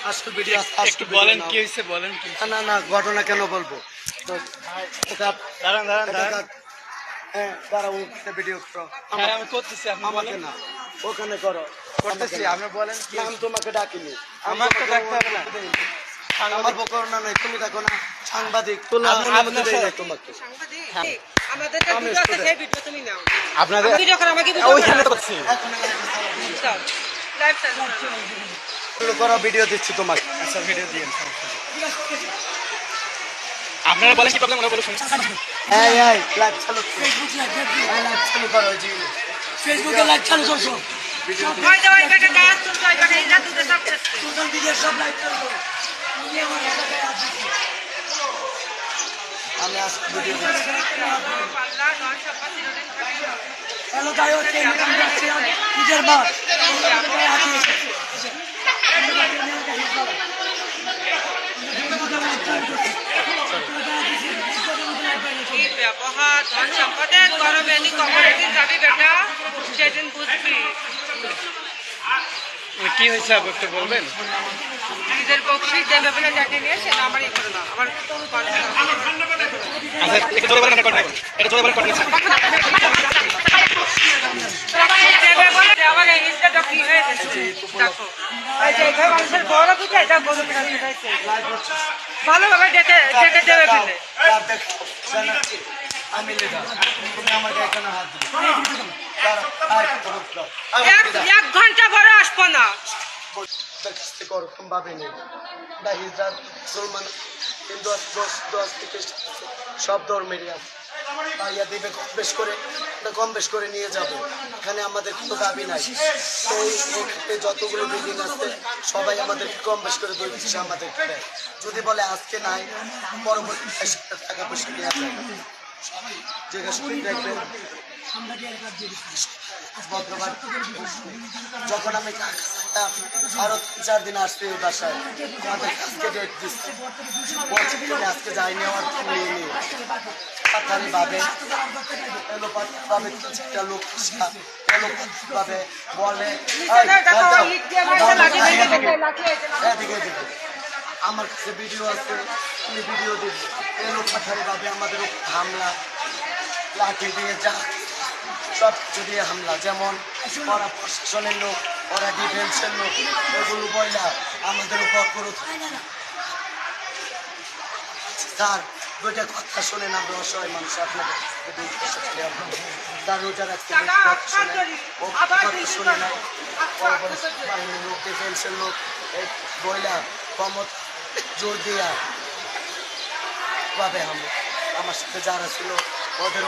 আজকে ভিডিও আজকে বলেন কি হইছে বলেন কি না না ঘটনা কেন বলবো দাঁড়ান দাঁড়ান দাঁড়ান হ্যাঁ দাঁড়াও ভিডিও করো আমি করতেছি আপনি আমাকে না ওখানে করো করতেছি আপনি বলেন কি আমি তোমাকে ডাকিনি আমাকে ডাকতে হবে না আমার বকরনা নাই তুমি দেখো না সাংবাদিক আপনাদের দেই না তোমাকে সাংবাদিক আমাদের তো ভিডিও আছে সেই ভিডিও তুমি নাও আপনাদের ভিডিও করে আমাকে ভিডিও ওইখানে করছি লাইভ চালু করো ভিডিও দিচ্ছি তোমাকে আচ্ছা ভিডিও দিয়েন আপনারা বলেন কি প্রবলেম ওরা বলে শুনুন এই এই লাইভ চালু ফেসবুক লাইভ চালু করো জি ফেসবুকে লাইভ চালু করছো ভাই দাও এই বেটা কাজ তুই যাই বেটা ইলা তুই সব সোশ্যাল মিডিয়া সব লাইভ চালু করো তুমি আমার এলাকায় আসছো আমি আজ ভিডিও দিচ্ছি পাল্লা নয় সব পাতিরোদিন খাবি হ্যালো গায়ো টেন কামড়াচ্ছে নিজের বাস ব্যবহার ধন সম্পদের গরমে নি কবরেদিন যাবি বেটা সেদিন বুঝবি কি হয়েছে আপনি একটু বলবেন নিজের বকশিস দেবে বলে ডেকে নিয়ে সেটা আমারই করে না আমার একটু জোরে বলেন এটা জোরে বলেন দেবে বলে আমার এই ইসটা কি হয়ে গেছে দেখো এই যে এখানে মানুষের বড় পিঠা এটা বড় পিঠা হয়েছে ভালোভাবে ডেকে ডেকে দেবে ফেলে আমি লেখা তুমি আমাকে এখানে হাত দিও এক ঘন্টা পরে আসবো না ওরকম ভাবে নেই হিজরাত মুসলমান হিন্দু দশ থেকে সব ধর্মেরই আছে ভাইয়া দিবে কম বেশ করে নিয়ে যাবো এখানে আমাদের কোনো দাবি নাই এই যতগুলো বিল্ডিং আছে সবাই আমাদেরকে কম বেশ করে দুই পয়সা আমাদেরকে দেয় যদি বলে আজকে নাই পরবর্তী টাকা পয়সা দেওয়া যায় দেখবেন যখন আমি আরো 3-4 দিন আসছি ওই বাসায় আমাদের আজকে ডেট দিচ্ছি আজকে যাই নেওয়ার নিয়ে নিয়ে পাথারি ভাবে ভাবে একটা লোক ভাবে বলে আমার কাছে ভিডিও আছে তুমি ভিডিও দিবে এলো পাথারি ভাবে আমাদের হামলা লাঠি দিয়ে যা সব কিছু দিয়ে হামলা যেমন ওরা প্রশাসনের লোক ওরা ডিফেন্সের লোক ওগুলো বইলা আমাদের উপর করো স্যার দুইটা কথা শোনেন আমরা অসহায় মানুষ আপনাদের তার রোজা রাখতে শুনে নাই বাহিনীর লোক ডিফেন্সের লোক এই বইলা ক্ষমতা জোর দিয়া ভাবে আমার সাথে যারা ছিল ওদের